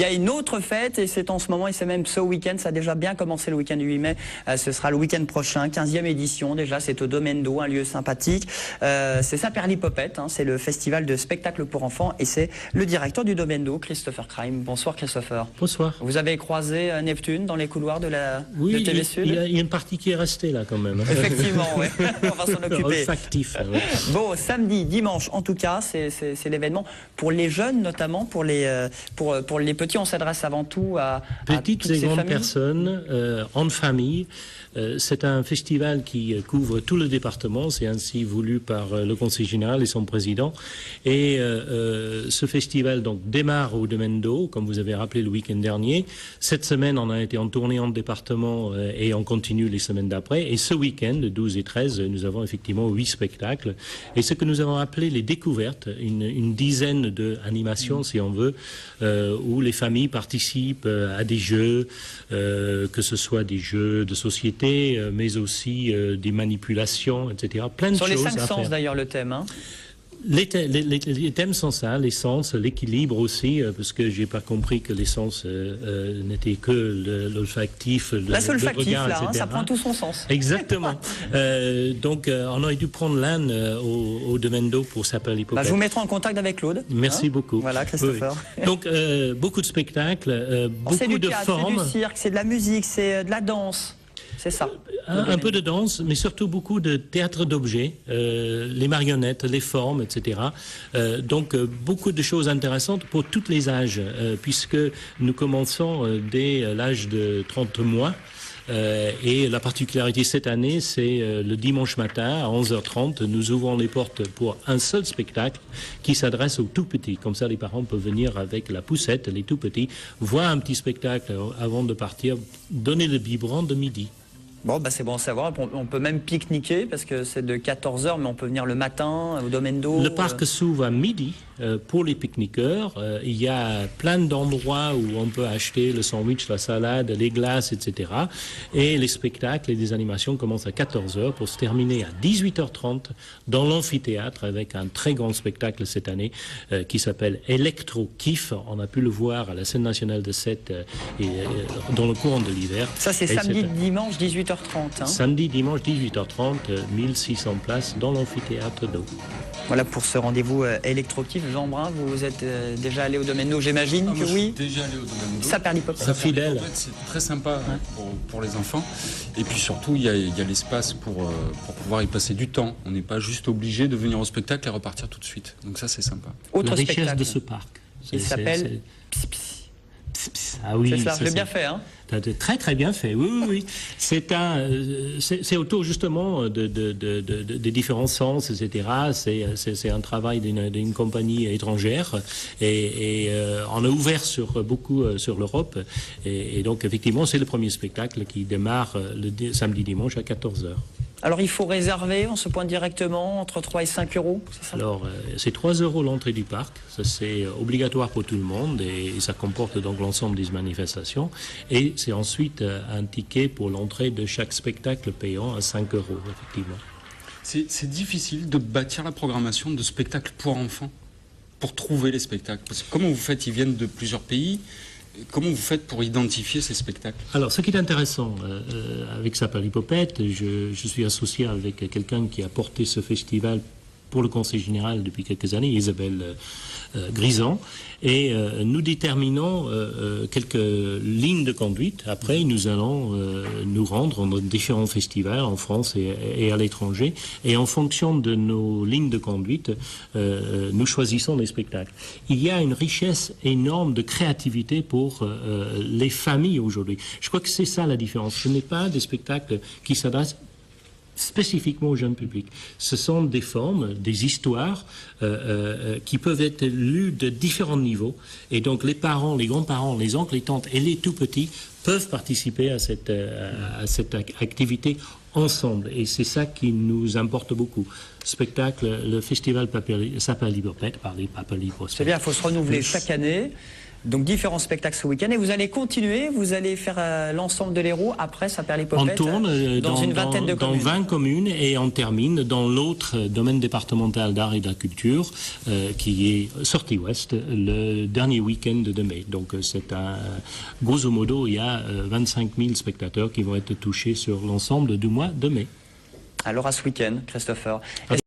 Il y a une autre fête et c'est en ce moment et c'est même ce week-end, ça a déjà bien commencé le week-end du 8 mai, ce sera le week-end prochain, 15e édition déjà, c'est au Domaine d'eau, un lieu sympathique, c'est Saperlipopette, c'est le festival de spectacles pour enfants et c'est le directeur du Domaine d'eau, Christopher Crime. Bonsoir Christopher. Bonsoir. Vous avez croisé Neptune dans les couloirs de oui, TV Sud? Il y a une partie qui est restée là quand même. Effectivement, oui. On va s'en occuper. Olfactif. Ouais. Bon, samedi, dimanche, en tout cas, c'est l'événement pour les jeunes, notamment pour les petits. On s'adresse avant tout à petites et grandes personnes en famille. C'est un festival qui couvre tout le département. C'est ainsi voulu par le Conseil général et son président. Et ce festival donc démarre au Domaine d'eau, comme vous avez rappelé le week-end dernier. Cette semaine, on a été en tournée en département et on continue les semaines d'après. Et ce week-end, le 12 et 13, nous avons effectivement 8 spectacles. Et ce que nous avons appelé les découvertes, une dizaine d'animations, si on veut, où les familles participent à des jeux, que ce soit des jeux de société, mais aussi des manipulations, etc. Plein de choses. Sur les 5 sens d'ailleurs le thème. Les thèmes sont ça, les sens, l'équilibre aussi, parce que j'ai pas compris que les sens n'étaient que l'olfactif, le regard, là, etc. Ça prend tout son sens. Exactement. Donc, on aurait dû prendre l'âne au Domaine d'eau pour Saperlipopette. Je vous mettrai en contact avec Claude. Merci beaucoup. Voilà, Christopher. Oui. Donc, beaucoup de spectacles, beaucoup de formes. C'est du cirque, c'est de la musique, c'est de la danse. C'est ça. Un peu de danse, mais surtout beaucoup de théâtre d'objets, les marionnettes, les formes, etc. Donc beaucoup de choses intéressantes pour tous les âges, puisque nous commençons dès l'âge de 30 mois. Et la particularité cette année, c'est le dimanche matin à 11h30, nous ouvrons les portes pour un seul spectacle qui s'adresse aux tout petits. Comme ça, les parents peuvent venir avec la poussette, les tout petits, voir un petit spectacle avant de partir, donner le biberon de midi. Bon, c'est bon à savoir. On peut même pique-niquer parce que c'est de 14h, mais on peut venir le matin au Domaine d'eau. Le parc s'ouvre à midi pour les pique-niqueurs. Il y a plein d'endroits où on peut acheter le sandwich, la salade, les glaces, etc. Et les spectacles et les animations commencent à 14h pour se terminer à 18h30 dans l'amphithéâtre avec un très grand spectacle cette année qui s'appelle Electro Kiff. On a pu le voir à la scène nationale de Sète dans le courant de l'hiver. Ça, c'est samedi, dimanche, 18h30. Samedi, dimanche, 18h30, 1600 places dans l'amphithéâtre d'eau. Voilà pour ce rendez-vous électrokiff. Jean Brun, vous êtes déjà allé au Domaine d'eau, j'imagine que oui. Je suis déjà allé au Domaine d'eau. Saperlipopette. Fidèle. C'est très sympa pour les enfants. Et puis surtout, il y a l'espace pour pouvoir y passer du temps. On n'est pas juste obligé de venir au spectacle et repartir tout de suite. Donc ça, c'est sympa. Autre La richesse spectacle de ce parc. Il s'appelle Psi Psi. Ah oui, c'est ça, j'ai bien fait, Très très bien fait, oui. C'est autour justement des différents sens, etc. C'est un travail d'une compagnie étrangère et on a ouvert beaucoup sur l'Europe et donc effectivement c'est le premier spectacle qui démarre le samedi dimanche à 14h. Alors il faut réserver, on se pointe directement entre 3 et 5 euros, c'est ça? Alors c'est 3 euros l'entrée du parc, ça c'est obligatoire pour tout le monde et ça comporte donc l'ensemble des manifestations et c'est ensuite un ticket pour l'entrée de chaque spectacle payant à 5 euros effectivement. C'est difficile de bâtir la programmation de spectacles pour enfants, pour trouver les spectacles. Parce que comment vous faites? Ils viennent de plusieurs pays. Comment vous faites pour identifier ces spectacles? Alors, ce qui est intéressant avec Saperlipopette, je suis associé avec quelqu'un qui a porté ce festival pour le Conseil général depuis quelques années, Isabelle Grison, et nous déterminons quelques lignes de conduite. Après, nous allons nous rendre dans différents festivals en France et à l'étranger, et en fonction de nos lignes de conduite, nous choisissons les spectacles. Il y a une richesse énorme de créativité pour les familles aujourd'hui. Je crois que c'est ça la différence. Ce n'est pas des spectacles qui s'adressent spécifiquement au jeune public. Ce sont des formes, des histoires qui peuvent être lues de différents niveaux. Et donc les parents, les grands-parents, les oncles, les tantes et les tout-petits peuvent participer à cette activité ensemble. Et c'est ça qui nous importe beaucoup. Spectacle, le festival Saperlipopette par les Paperlipopette. C'est bien, il faut se renouveler chaque année. Donc différents spectacles ce week-end et vous allez continuer, vous allez faire l'ensemble de l'Hérault après Saint-Père-les-Popette. On tourne dans une vingtaine de communes. dans 20 communes et on termine dans l'autre domaine départemental d'art et de la culture qui est Sortie Ouest le dernier week-end de mai. Donc c'est grosso modo il y a 25 000 spectateurs qui vont être touchés sur l'ensemble du mois de mai. Alors à ce week-end, Christopher.